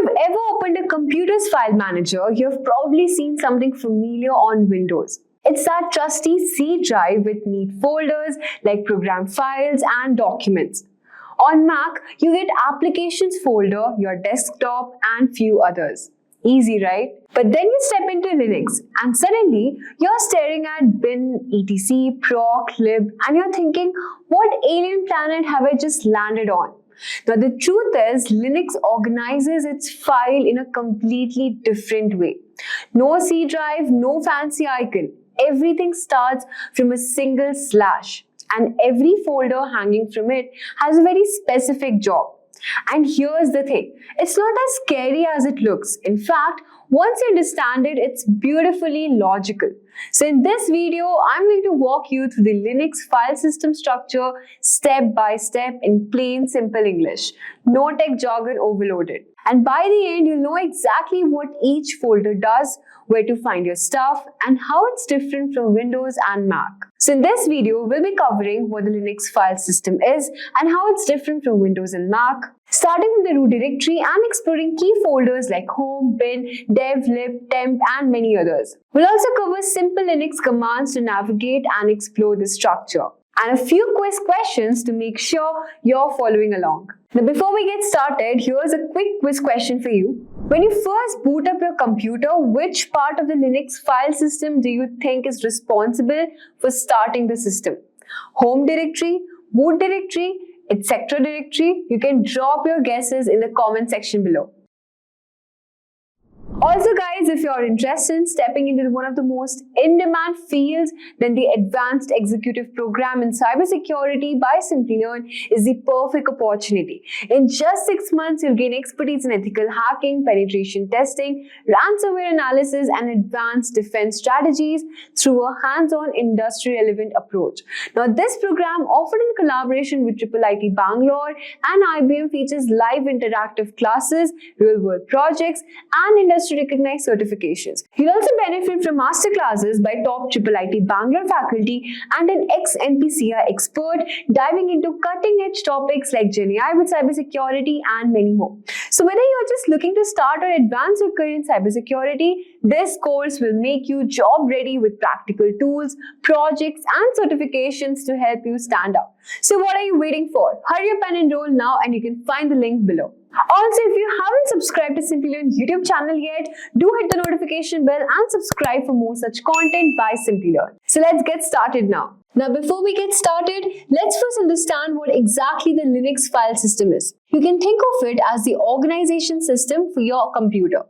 you've ever opened a computer's file manager, you've probably seen something familiar on Windows. It's that trusty C drive with neat folders like program files and documents. On Mac, you get Applications folder, your desktop, and few others. Easy, right? But then you step into Linux and suddenly you're staring at bin, etc, proc, lib, and you're thinking, what alien planet have I just landed on? Now the truth is, Linux organizes its file in a completely different way. No C drive, no fancy icon. Everything starts from a single slash, and every folder hanging from it has a very specific job. And here's the thing, it's not as scary as it looks. In fact, once you understand it, it's beautifully logical. So in this video, I'm going to walk you through the Linux file system structure step by step in plain simple English. No tech jargon overloaded. And by the end, you'll know exactly what each folder does, where to find your stuff, and how it's different from Windows and Mac. So in this video, we'll be covering what the Linux file system is and how it's different from Windows and Mac, starting from the root directory and exploring key folders like home, bin, dev, lib, temp, and many others. We'll also cover simple Linux commands to navigate and explore the structure, and a few quiz questions to make sure you're following along. Now before we get started, here's a quick quiz question for you. When you first boot up your computer, which part of the Linux file system do you think is responsible for starting the system? Home directory, boot directory, etc directory? You can drop your guesses in the comment section below. Also guys, if you're interested in stepping into one of the most in-demand fields, then the Advanced Executive Program in Cybersecurity by Simplilearn is the perfect opportunity. In just 6 months, you'll gain expertise in ethical hacking, penetration testing, ransomware analysis, and advanced defense strategies through a hands-on industry-relevant approach. Now this program, offered in collaboration with IIIT Bangalore and IBM, features live interactive classes, real-world projects, and industry-recognized certifications. You'll also benefit from Masterclasses by top IIIT Bangalore faculty and an ex-NPCI expert diving into cutting-edge topics like GenAI with cybersecurity and many more. So whether you're just looking to start or advance your career in cybersecurity, this course will make you job-ready with practical tools, projects, and certifications to help you stand out. So what are you waiting for? Hurry up and enroll now, and you can find the link below. Also, if you haven't subscribed to Simplilearn YouTube channel yet, do hit the notification bell and subscribe for more such content by Simplilearn. So let's get started now. Now before we get started, let's first understand what exactly the Linux file system is. You can think of it as the organization system for your computer.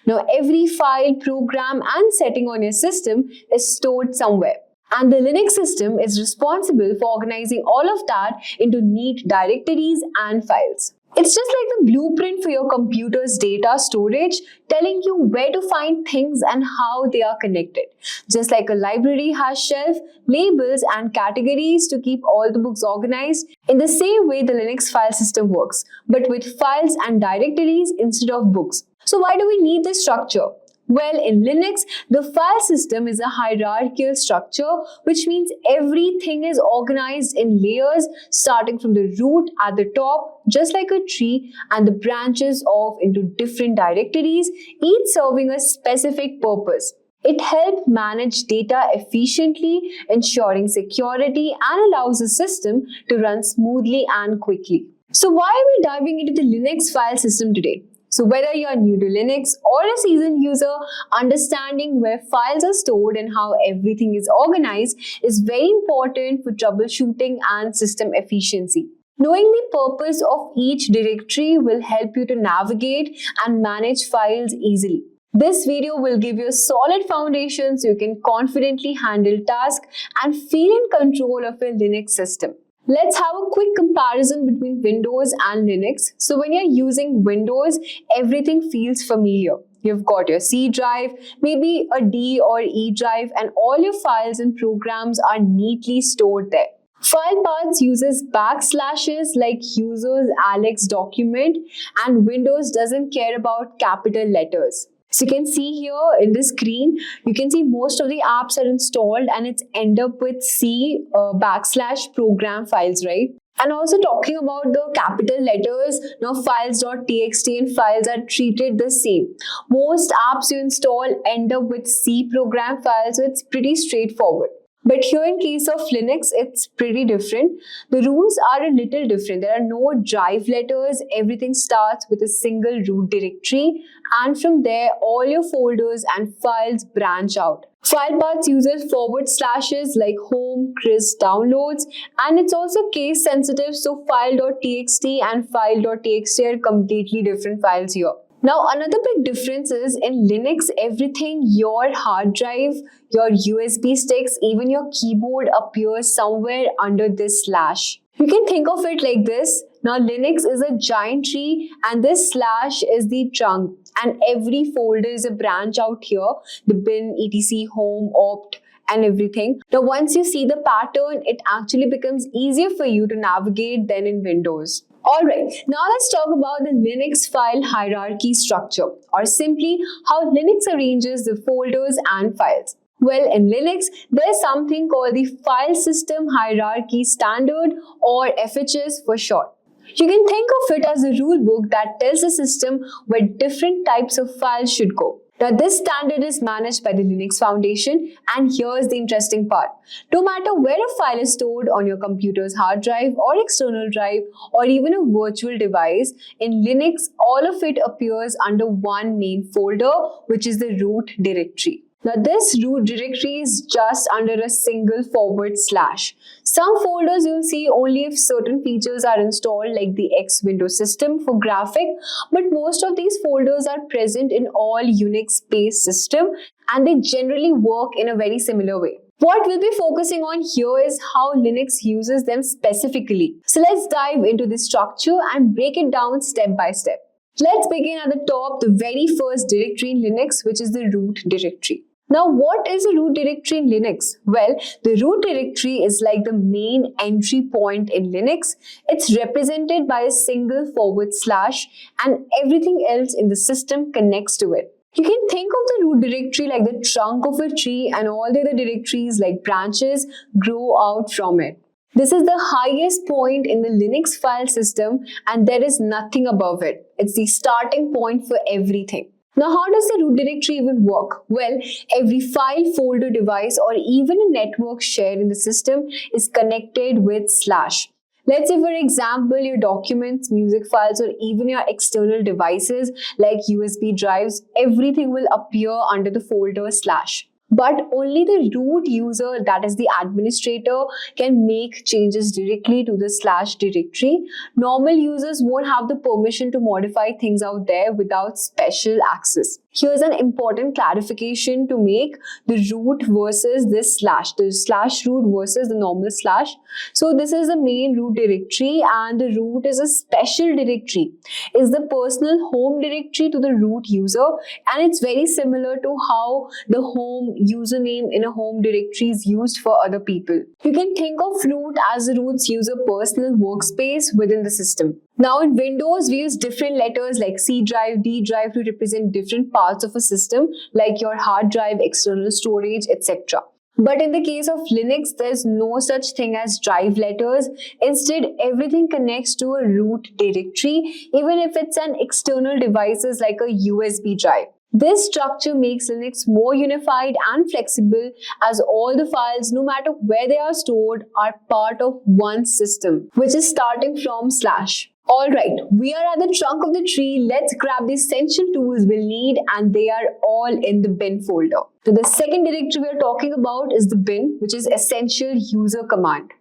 Now every file, program, and setting on your system is stored somewhere. And the Linux system is responsible for organizing all of that into neat directories and files. It's just like the blueprint for your computer's data storage, telling you where to find things and how they are connected. Just like a library has shelves, labels, and categories to keep all the books organized, in the same way the Linux file system works, but with files and directories instead of books. So why do we need this structure? Well, in Linux, the file system is a hierarchical structure, which means everything is organized in layers, starting from the root at the top, just like a tree, and the branches off into different directories, each serving a specific purpose. It helps manage data efficiently, ensuring security, and allows the system to run smoothly and quickly. So why are we diving into the Linux file system today? So whether you're new to Linux or a seasoned user, understanding where files are stored and how everything is organized is very important for troubleshooting and system efficiency. Knowing the purpose of each directory will help you to navigate and manage files easily. This video will give you a solid foundation so you can confidently handle tasks and feel in control of your Linux system. Let's have a quick comparison between Windows and Linux. So when you're using Windows, everything feels familiar. You've got your C drive, maybe a D or E drive, and all your files and programs are neatly stored there. File paths uses backslashes like users Alex document, and Windows doesn't care about capital letters. So you can see here in the screen, you can see most of the apps are installed and it's end up with C /program files, right? And also talking about the capital letters, now files.txt and files are treated the same. Most apps you install end up with C program files, so it's pretty straightforward. But here in case of Linux, it's pretty different. The rules are a little different. There are no drive letters. Everything starts with a single root directory, and from there all your folders and files branch out. File paths uses forward slashes like home, Chris, downloads, and it's also case sensitive, so file.txt and file.txt are completely different files here. Now, another big difference is in Linux, everything, your hard drive, your USB sticks, even your keyboard appears somewhere under this slash. You can think of it like this. Now, Linux is a giant tree and this slash is the trunk, and every folder is a branch out here, the bin, etc, home, opt, and everything. Now, once you see the pattern, it actually becomes easier for you to navigate than in Windows. Alright, now let's talk about the Linux file hierarchy structure, or simply how Linux arranges the folders and files. Well, in Linux, there's something called the File System Hierarchy Standard, or FHS for short. You can think of it as a rule book that tells the system where different types of files should go. Now, this standard is managed by the Linux Foundation, and here's the interesting part. No matter where a file is stored on your computer's hard drive or external drive or even a virtual device, in Linux, all of it appears under one main folder, which is the root directory. Now, this root directory is just under a single forward slash. Some folders you'll see only if certain features are installed, like the X window system for graphic, but most of these folders are present in all Unix-based systems, and they generally work in a very similar way. What we'll be focusing on here is how Linux uses them specifically. So let's dive into the structure and break it down step by step. Let's begin at the top, the very first directory in Linux, which is the root directory. Now, what is a root directory in Linux? Well, the root directory is like the main entry point in Linux. It's represented by a single forward slash, and everything else in the system connects to it. You can think of the root directory like the trunk of a tree, and all the other directories like branches grow out from it. This is the highest point in the Linux file system, and there is nothing above it. It's the starting point for everything. Now, how does the root directory even work? Well, every file, folder, device, or even a network shared in the system is connected with slash. Let's say, for example, your documents, music files, or even your external devices like USB drives, everything will appear under the folder slash. But only the root user, that is the administrator, can make changes directly to the slash directory. Normal users won't have the permission to modify things out there without special access. Here's an important clarification to make: the root versus this slash, the slash root versus the normal slash. So this is the main root directory, and the root is a special directory. It's the personal home directory to the root user, and it's very similar to how the home username in a home directory is used for other people. You can think of root as the root's user personal workspace within the system. Now, in Windows, we use different letters like C drive, D drive to represent different parts of a system, like your hard drive, external storage, etc. But in the case of Linux, there's no such thing as drive letters. Instead, everything connects to a root directory, even if it's an external devices like a USB drive. This structure makes Linux more unified and flexible, as all the files, no matter where they are stored, are part of one system, which is starting from slash. Alright, we are at the trunk of the tree. Let's grab the essential tools we'll need, and they are all in the bin folder. So the second directory we are talking about is the bin, which is essential user command.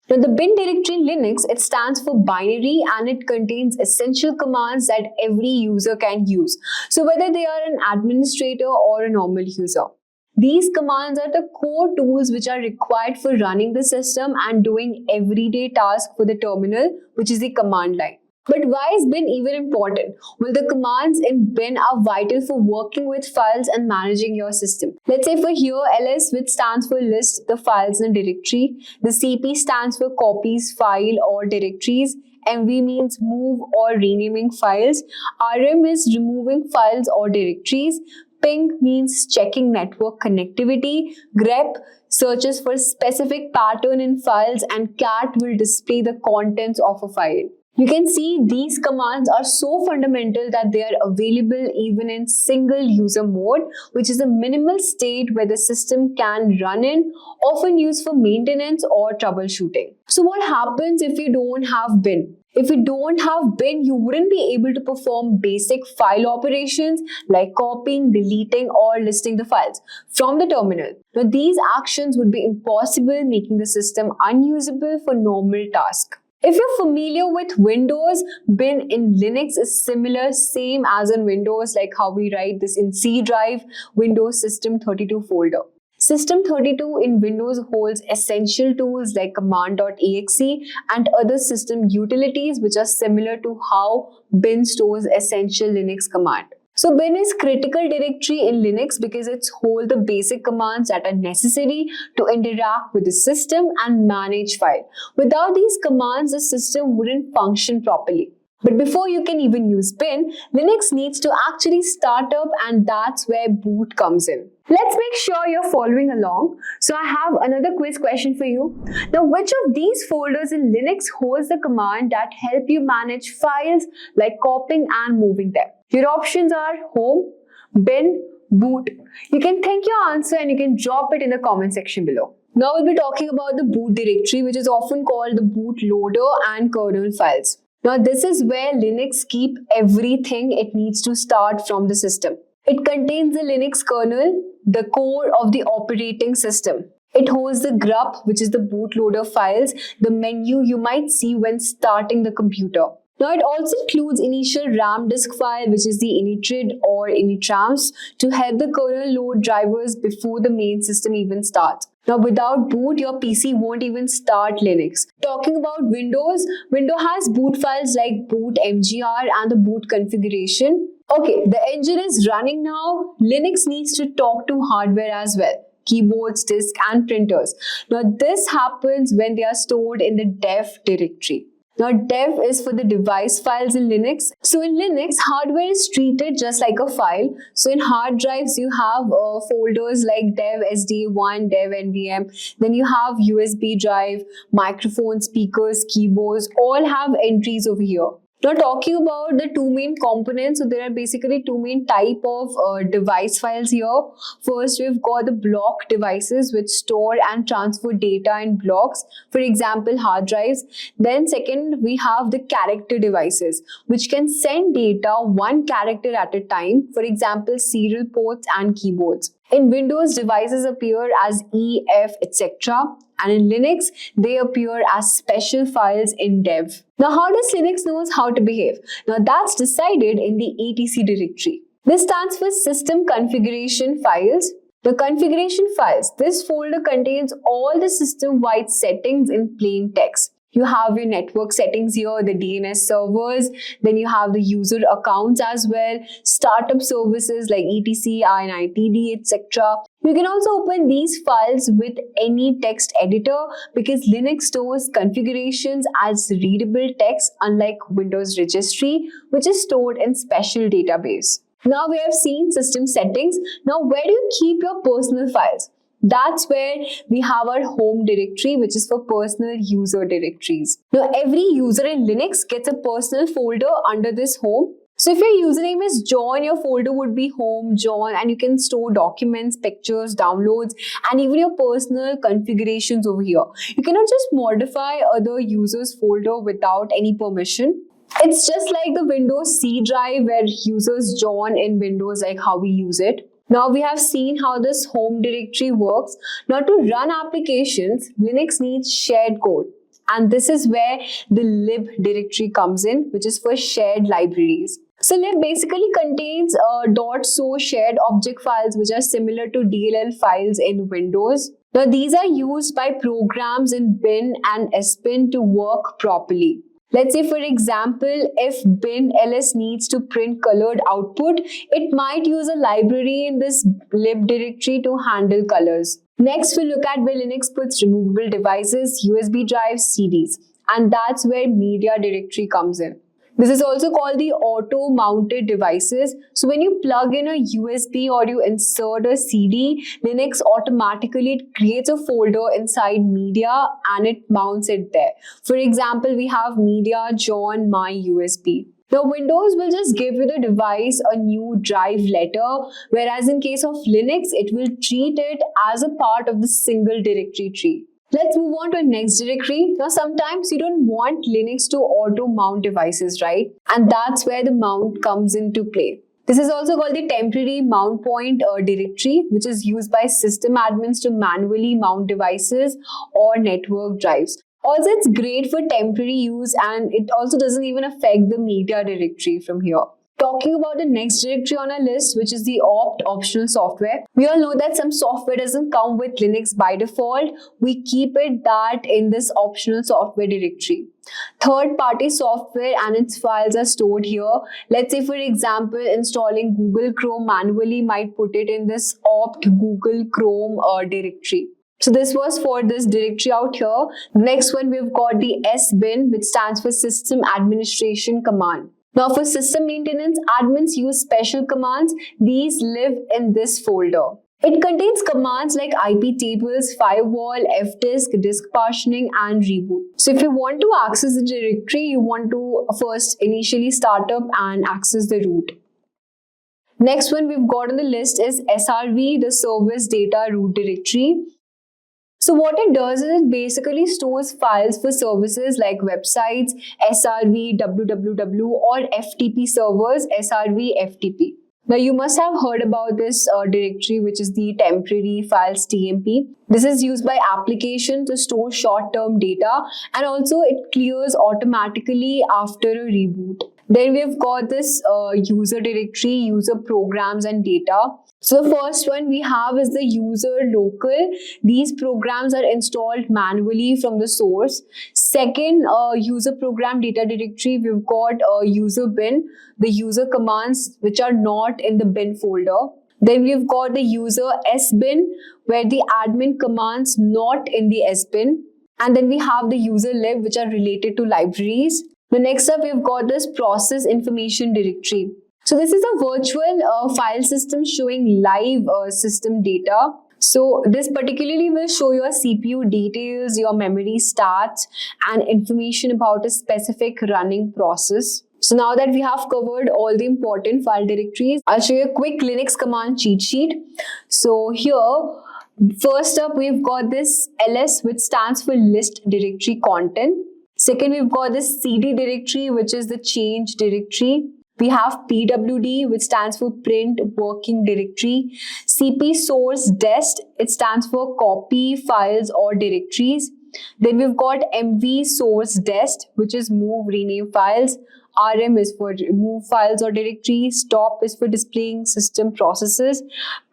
Now, the bin directory in Linux, it stands for binary, and it contains essential commands that every user can use. So whether they are an administrator or a normal user. These commands are the core tools which are required for running the system and doing everyday tasks for the terminal, which is the command line. But why is bin even important? Well, the commands in bin are vital for working with files and managing your system. Let's say for here, ls, which stands for list the files in a directory. The cp stands for copies, file, or directories. MV means move or renaming files. RM is removing files or directories. Ping means checking network connectivity. Grep searches for specific pattern in files, and cat will display the contents of a file. You can see these commands are so fundamental that they are available even in single user mode, which is a minimal state where the system can run in, often used for maintenance or troubleshooting. So what happens if you don't have bin? If you don't have bin, you wouldn't be able to perform basic file operations like copying, deleting, or listing the files from the terminal. Now, these actions would be impossible, making the system unusable for normal tasks. If you're familiar with Windows, bin in Linux is similar, same as in Windows, like how we write this in C drive, Windows System 32 folder. System 32 in Windows holds essential tools like command.exe and other system utilities which are similar to how bin stores essential Linux command. So bin is critical directory in Linux because it holds the basic commands that are necessary to interact with the system and manage file. Without these commands, the system wouldn't function properly. But before you can even use bin, Linux needs to actually start up, and that's where boot comes in. Let's make sure you're following along. So I have another quiz question for you. Now, which of these folders in Linux holds the command that help you manage files like copying and moving them? Your options are home, bin, boot. You can think your answer and you can drop it in the comment section below. Now we'll be talking about the boot directory, which is often called the bootloader and kernel files. Now this is where Linux keeps everything it needs to start from the system. It contains the Linux kernel, the core of the operating system. It holds the grup, which is the bootloader files, the menu you might see when starting the computer. Now it also includes initial RAM disk file, which is the initrid or initrams, to help the kernel load drivers before the main system even starts. Now without boot, your PC won't even start Linux. Talking about Windows, Windows has boot files like boot mgr and the boot configuration. Okay, the engine is running now. Linux needs to talk to hardware as well. Keyboards, disk and printers. Now this happens when they are stored in the dev directory. Now dev is for the device files in Linux. So in Linux, hardware is treated just like a file. So in hard drives, you have folders like dev sda1, dev nvm. Then you have USB drive, microphone, speakers, keyboards, all have entries over here. Now talking about the two main components, so there are basically two main type of device files here. First, we've got the block devices which store and transfer data in blocks, for example hard drives. Then second, we have the character devices which can send data one character at a time, for example serial ports and keyboards. In Windows, devices appear as E, F, etc. And in Linux, they appear as special files in dev. Now, how does Linux knows how to behave? Now, that's decided in the etc directory. This stands for System Configuration Files. The configuration files, this folder contains all the system-wide settings in plain text. You have your network settings here, the DNS servers, then you have the user accounts as well, startup services like etc, initd, etc. You can also open these files with any text editor because Linux stores configurations as readable text, unlike Windows registry, which is stored in special database. Now we have seen system settings. Now where do you keep your personal files? That's where we have our home directory, which is for personal user directories. Now, every user in Linux gets a personal folder under this home. So if your username is John, your folder would be home, John, and you can store documents, pictures, downloads, and even your personal configurations over here. You cannot just modify other users' folder without any permission. It's just like the Windows C drive where users John in Windows, like how we use it. Now we have seen how this home directory works. Now to run applications, Linux needs shared code. And this is where the lib directory comes in, which is for shared libraries. So lib basically contains .so shared object files, which are similar to DLL files in Windows. Now these are used by programs in bin and sbin to work properly. Let's say, for example, if bin ls needs to print colored output, it might use a library in this lib directory to handle colors. Next, we'll look at where Linux puts removable devices, USB drives, CDs, and that's where media directory comes in. This is also called the auto-mounted devices. So when you plug in a USB or you insert a CD, Linux automatically creates a folder inside media and it mounts it there. For example, we have media, John, my USB. Now, Windows will just give you the device a new drive letter, whereas in case of Linux, it will treat it as a part of the single directory tree. Let's move on to the next directory. Now, sometimes you don't want Linux to auto-mount devices, right? And that's where the mount comes into play. This is also called the temporary mount point directory, which is used by system admins to manually mount devices or network drives. Also, it's great for temporary use and it also doesn't even affect the media directory from here. Talking about the next directory on our list, which is the optional software. We all know that some software doesn't come with Linux by default. We keep it that in this optional software directory. Third-party software and its files are stored here. Let's say, for example, installing Google Chrome manually might put it in this opt Google Chrome directory. So this was for this directory out here. Next one, we've got the SBin, which stands for System Administration Command. Now for system maintenance, admins use special commands. These live in this folder. It contains commands like IP tables, firewall, fdisk, disk partitioning, and reboot. So if you want to access the directory, you want to first initially start up and access the root. Next one we've got on the list is SRV, the Service Data Root Directory. So what it does is it basically stores files for services like websites, SRV, www, or FTP servers, SRV, FTP. Now you must have heard about this directory, which is the temporary files TMP. This is used by applications to store short-term data, and also it clears automatically after a reboot. Then we've got this user directory, user programs and data. So the first one we have is the user local. These programs are installed manually from the source. Second, user program data directory, we've got user bin, the user commands which are not in the bin folder. Then we've got the user sbin, where the admin commands not in the sbin. And then we have the user lib, which are related to libraries. The next up, we've got this process information directory. So this is a virtual file system showing live system data. So this particularly will show your CPU details, your memory stats, and information about a specific running process. So now that we have covered all the important file directories, I'll show you a quick Linux command cheat sheet. So here, first up, we've got this ls, which stands for list directory content. Second, we've got this cd directory, which is the change directory. We have pwd, which stands for print working directory. cp source dest, it stands for copy files or directories. Then we've got mv source dest, which is move rename files. rm is for remove files or directories. Stop is for displaying system processes.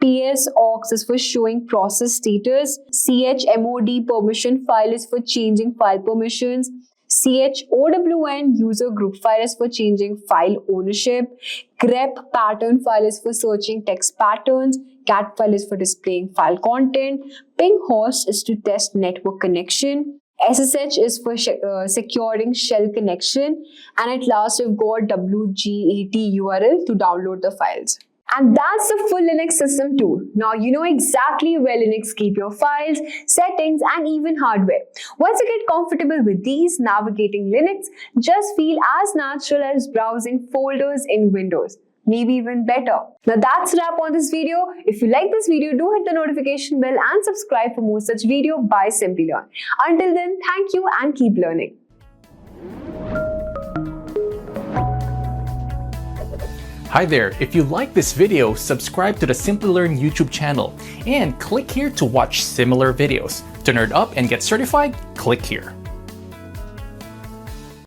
ps aux is for showing process status. chmod permission file is for changing file permissions. chown user group file is for changing file ownership. grep pattern file is for searching text patterns. cat file is for displaying file content. ping host is to test network connection. ssh is for securing shell connection. And at last, we've got wget URL to download the files. And that's the full Linux system tool. Now you know exactly where Linux keep your files, settings, and even hardware. Once you get comfortable with these, navigating Linux just feel as natural as browsing folders in Windows. Maybe even better. Now that's a wrap on this video. If you like this video, do hit the notification bell and subscribe for more such video by Simplilearn. Until then, thank you and keep learning. Hi there, if you like this video, subscribe to the Simplilearn YouTube channel and click here to watch similar videos. To nerd up and get certified, click here.